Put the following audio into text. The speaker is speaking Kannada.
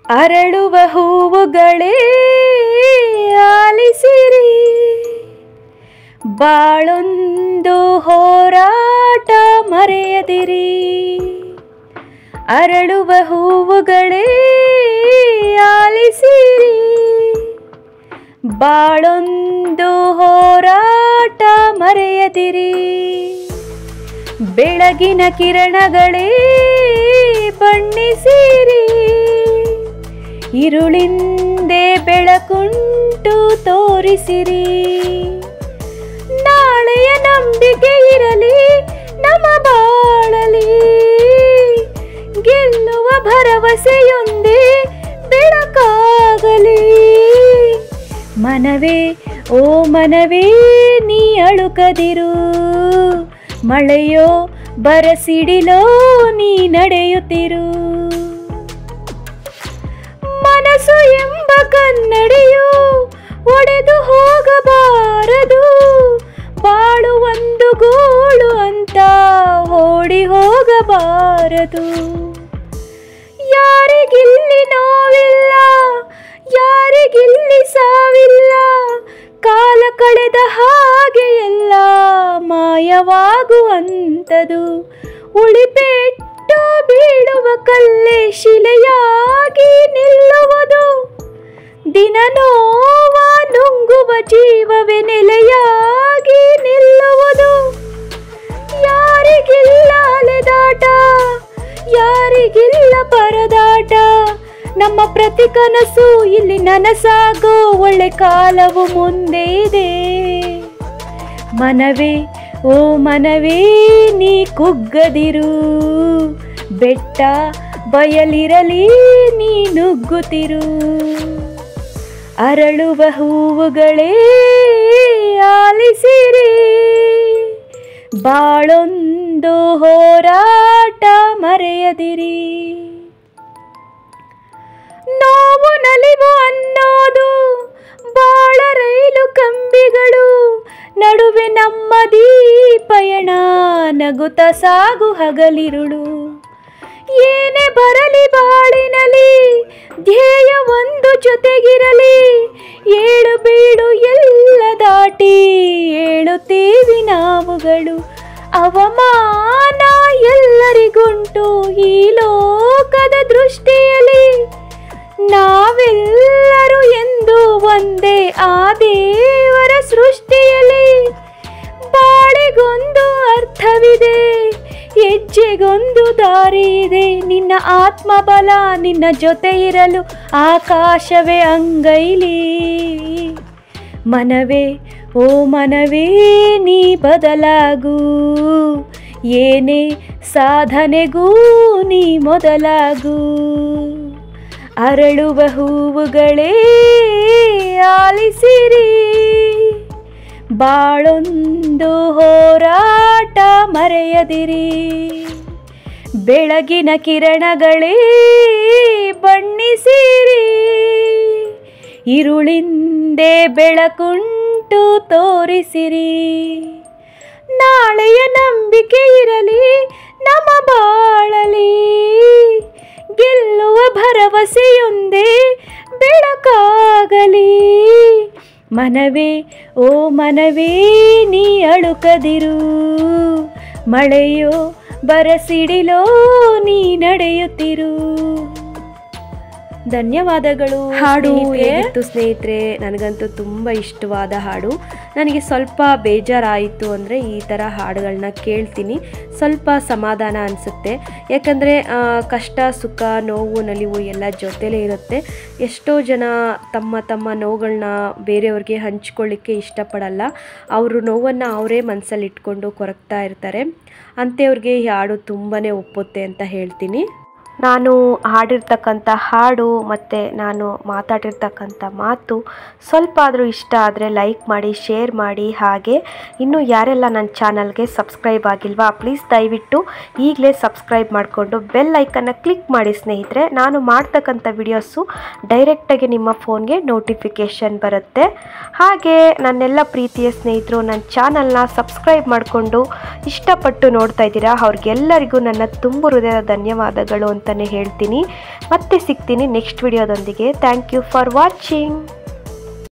ಅರಳುವ ಹೂವುಗಳೇ ಆಲಿಸಿರಿ, ಬಾಳೊಂದು ಹೋರಾಟ ಮರೆಯದಿರಿ. ಅರಳುವ ಹೂವುಗಳೇ ಆಲಿಸಿರಿ, ಬಾಳೊಂದು ಹೋರಾಟ ಮರೆಯದಿರಿ. ಬೆಳಗಿನ ಕಿರಣಗಳೇ ಬಣ್ಣಿಸಿರಿ, ഇരുളിಂದೆ ಬೆಳಕುಂಟು ತೋರಿಸಿರಿ. ನಾಳೆಯ ನಂಬಿಕೆ ಇರಲಿ ನಮ್ಮ ಬಾಳಲಿ, ಗೆಲ್ಲುವ ಭರವಸೆಯೊಂದೇ ಬೆಳಕಾಗಲಿ. ಮನವೇ ಓ ಮನವೇ ನೀ ಅಳುಕದಿರು, ಮಳೆಯೋ ಬರಸಿಡಿಲೋ ನೀ ನಡೆಯುತ್ತಿರು. ಮನಸ್ಸು ಎಂಬ ಕನ್ನಡಿಯು ಒಡೆದು ಹೋಗಬಾರದು, ಬಾಳು ಒಂದು ಗೋಳು ಅಂತ ಓಡಿ ಹೋಗಬಾರದು. ಯಾರಿಗಿಲ್ಲಿ ನೋವಿಲ್ಲ, ಯಾರಿಗಿಲ್ಲಿ ಸಾವಿಲ್ಲ, ಕಾಲ ಕಳೆದ ಹಾಗೆ ಎಲ್ಲ ಮಾಯವಾಗುವಂಥದು. ಉಳಿಪೆಟ್ಟು ಬೀಳುವ ಕಲ್ಲೇ ಶಿಲೆಯಾಗಿ ನಿಲ್ಲುವುದು, ದಿನ ನೋವ ನುಂಗುವ ಜೀವವೇ ನೆಲೆಯಾಗಿ ನಿಲ್ಲುವುದು. ಯಾರಿಗಿಲ್ಲ ಅಲೆದಾಟ, ಯಾರಿಗಿಲ್ಲ ಪರದಾಟ, ನಮ್ಮ ಪ್ರತಿ ಕನಸು ಇಲ್ಲಿ ನನಸಾಗೋ ಒಳ್ಳೆ ಕಾಲವು ಮುಂದೆ ಇದೆ. ಮನವೇ ಓ ಮನವೇ ನೀ ಕುಗ್ಗದಿರು, ಬೆಟ್ಟ ಬಯಲಿರಲಿ ನೀ ನುಗ್ಗುತ್ತಿರು. ಅರಳುವ ಹೂವುಗಳೇ ಆಲಿಸಿರಿ, ಬಾಳೊಂದು ಹೋರಾಟ ಮರೆಯದಿರಿ. ನೋವು ನಲಿವು ಅನ್ನೋದು ಬಾಳ ರೈಲು ಕಂಬಿಗಳು, ನಡುವೆ ನಮ್ಮದೀ ಪಯಣ ನಗುತ್ತ ಸಾಗು ಹಗಲಿರುಳು. ಏನೇ ಬರಲಿ ಬಾಳಿನಲಿ ಧ್ಯೇಯ ಒಂದು ಜೊತೆಗಿರಲಿ, ಏಳು ಬೀಳು ಎಲ್ಲ ದಾಟಿ ಏಳುತ್ತೀವಿ ನಾವುಗಳು. ಅವಮಾನ ಎಲ್ಲರಿಗುಂಟು ಈ ಲೋಕದ ದೃಷ್ಟಿಯಲ್ಲಿ, ನಾವೆಲ್ಲರೂ ಎಂದು ಒಂದೇ ಆ ದೇವರ ಸೃಷ್ಟಿಯಲ್ಲಿ. ಬಾಳಿಗೊಂದು ಅರ್ಥವಿದೆ, ಹೆಜ್ಜೆಗೊಂದು ದಾರಿ ಇದೆ, ನಿನ್ನ ಆತ್ಮಬಲ ನಿನ್ನ ಜೊತೆ ಇರಲು ಆಕಾಶವೇ ಅಂಗೈಲಿ. ಮನವೇ ಓ ಮನವೇ ನೀ ಬದಲಾಗು, ಏನೇ ಸಾಧನೆಗೂ ನೀ ಮೊದಲಾಗು. ಅರಳುವ ಹೂವುಗಳೇ ಆಲಿಸಿರಿ, ಬಾಳೊಂದು ಹೋರಾಟ ಮರೆಯದಿರಿ. ಬೆಳಗಿನ ಕಿರಣಗಳೇ ಬಣ್ಣಿಸಿರಿ, ഇരുಳಿಂದೆ ಬೆಳಕುಂಟು ತೋರಿಸಿರಿ. ನಾಳೆಯ ನಂಬಿಕೆ ಇರಲಿ ನಮ್ಮ ಬಾಳಲಿ, ಗೆಲ್ಲುವ ಭರವಸೆಯೊಂದೇ ಬೆಳಕಾಗಲಿ. ಮನವೇ ಓ ಮನವೇ ನೀ ಅಳುಕದಿರು, ಮಳೆಯೋ ಬರಸಿಡಿಲೋ ನೀ ನಡೆಯುತ್ತಿರು. ಧನ್ಯವಾದಗಳು. ಹಾಡು ಹೇಗಿತ್ತು ಸ್ನೇಹಿತರೆ? ನನಗಂತೂ ತುಂಬ ಇಷ್ಟವಾದ ಹಾಡು. ನನಗೆ ಸ್ವಲ್ಪ ಬೇಜಾರಾಯಿತು ಅಂದರೆ ಈ ಥರ ಹಾಡುಗಳನ್ನ ಕೇಳ್ತೀನಿ, ಸ್ವಲ್ಪ ಸಮಾಧಾನ ಅನಿಸುತ್ತೆ. ಯಾಕಂದರೆ ಕಷ್ಟ ಸುಖ ನೋವು ನಲಿವು ಎಲ್ಲ ಜೊತೆಲೇ ಇರುತ್ತೆ. ಎಷ್ಟೋ ಜನ ತಮ್ಮ ನೋವುಗಳನ್ನ ಬೇರೆಯವ್ರಿಗೆ ಹಂಚ್ಕೊಳ್ಳಿಕ್ಕೆ ಇಷ್ಟಪಡಲ್ಲ, ಅವರು ನೋವನ್ನು ಅವರೇ ಮನಸ್ಸಲ್ಲಿ ಇಟ್ಕೊಂಡು ಕೊರಗ್ತಾ ಇರ್ತಾರೆ. ಅಂಥವ್ರಿಗೆ ಈ ಹಾಡು ತುಂಬಾ ಒಪ್ಪುತ್ತೆ ಅಂತ ಹೇಳ್ತೀನಿ. ನಾನು ಹಾಡಿರ್ತಕ್ಕಂಥ ಹಾಡು ಮತ್ತು ನಾನು ಮಾತಾಡಿರ್ತಕ್ಕಂಥ ಮಾತು ಸ್ವಲ್ಪ ಆದರೂ ಇಷ್ಟ ಆದರೆ ಲೈಕ್ ಮಾಡಿ, ಶೇರ್ ಮಾಡಿ. ಹಾಗೆ ಇನ್ನೂ ಯಾರೆಲ್ಲ ನನ್ನ ಚಾನಲ್ಗೆ ಸಬ್ಸ್ಕ್ರೈಬ್ ಆಗಿಲ್ವಾ, ಪ್ಲೀಸ್ ದಯವಿಟ್ಟು ಈಗಲೇ ಸಬ್ಸ್ಕ್ರೈಬ್ ಮಾಡಿಕೊಂಡು ಬೆಲ್ ಐಕನ್ನ ಕ್ಲಿಕ್ ಮಾಡಿ ಸ್ನೇಹಿತರೆ. ನಾನು ಮಾಡ್ತಕ್ಕಂಥ ವಿಡಿಯೋಸು ಡೈರೆಕ್ಟಾಗಿ ನಿಮ್ಮ ಫೋನ್ಗೆ ನೋಟಿಫಿಕೇಷನ್ ಬರುತ್ತೆ. ಹಾಗೆ ನನ್ನೆಲ್ಲ ಪ್ರೀತಿಯ ಸ್ನೇಹಿತರು ನನ್ನ ಚಾನಲ್ನ ಸಬ್ಸ್ಕ್ರೈಬ್ ಮಾಡಿಕೊಂಡು ಇಷ್ಟಪಟ್ಟು ನೋಡ್ತಾ ಇದ್ದೀರಾ, ಅವ್ರಿಗೆಲ್ಲರಿಗೂ ನನ್ನ ತುಂಬ ಹೃದಯದ ಧನ್ಯವಾದಗಳು ಅಂತ ಅಂತಲೇ ಹೇಳ್ತೀನಿ. ಮತ್ತೆ ಸಿಗ್ತೀನಿ ನೆಕ್ಸ್ಟ್ ವಿಡಿಯೋದೊಂದಿಗೆ. Thank you for watching.